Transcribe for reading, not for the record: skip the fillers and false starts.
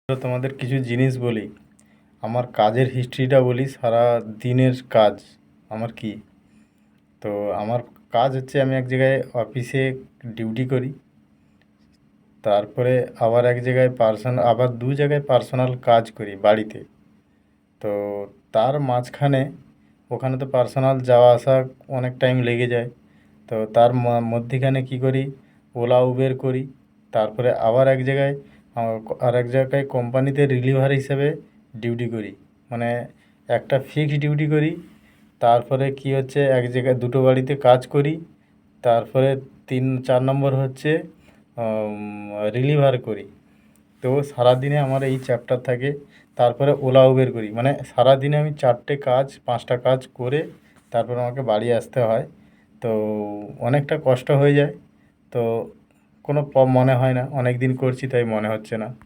তো তোমাদের কিছু জিনিস বলি। আমার কাজের হিস্ট্রিটা বলি, সারা দিনের কাজ আমার কি। তো আমার কাজ হচ্ছে, আমি এক জায়গায় অফিসে ডিউটি করি, তারপরে আবার এক জায়গায় আবার দু জায়গায় পার্সোনাল কাজ করি বাড়িতে। তো তার মাঝখানে ওখানে তো পার্সোনাল যাওয়া আসা অনেক টাইম লেগে যায়। তো তার মধ্যিখানে কী করি, ওলা উবের করি। তারপরে আবার এক জায়গায় আর এক জায়গায় কোম্পানিতে রিলিভার হিসেবে ডিউটি করি। মানে একটা ফিক্সড ডিউটি করি। তারপরে কি হচ্ছে, এক জায়গায় দুটো বাড়িতে কাজ করি। তারপরে 4 নম্বর হচ্ছে রিলিভার করি। তো সারাদিনে আমার এই চ্যাপ্টার থাকে। তারপরে ওলা উবের করি, মানে সারাদিনে আমি 5টা কাজ করে তারপর আমাকে বাড়ি আসতে হয়। তো অনেকটা কষ্ট হয়ে যায়। তো কোনো মনে হয় না, অনেক দিন করছি তাই মনে হচ্ছে না।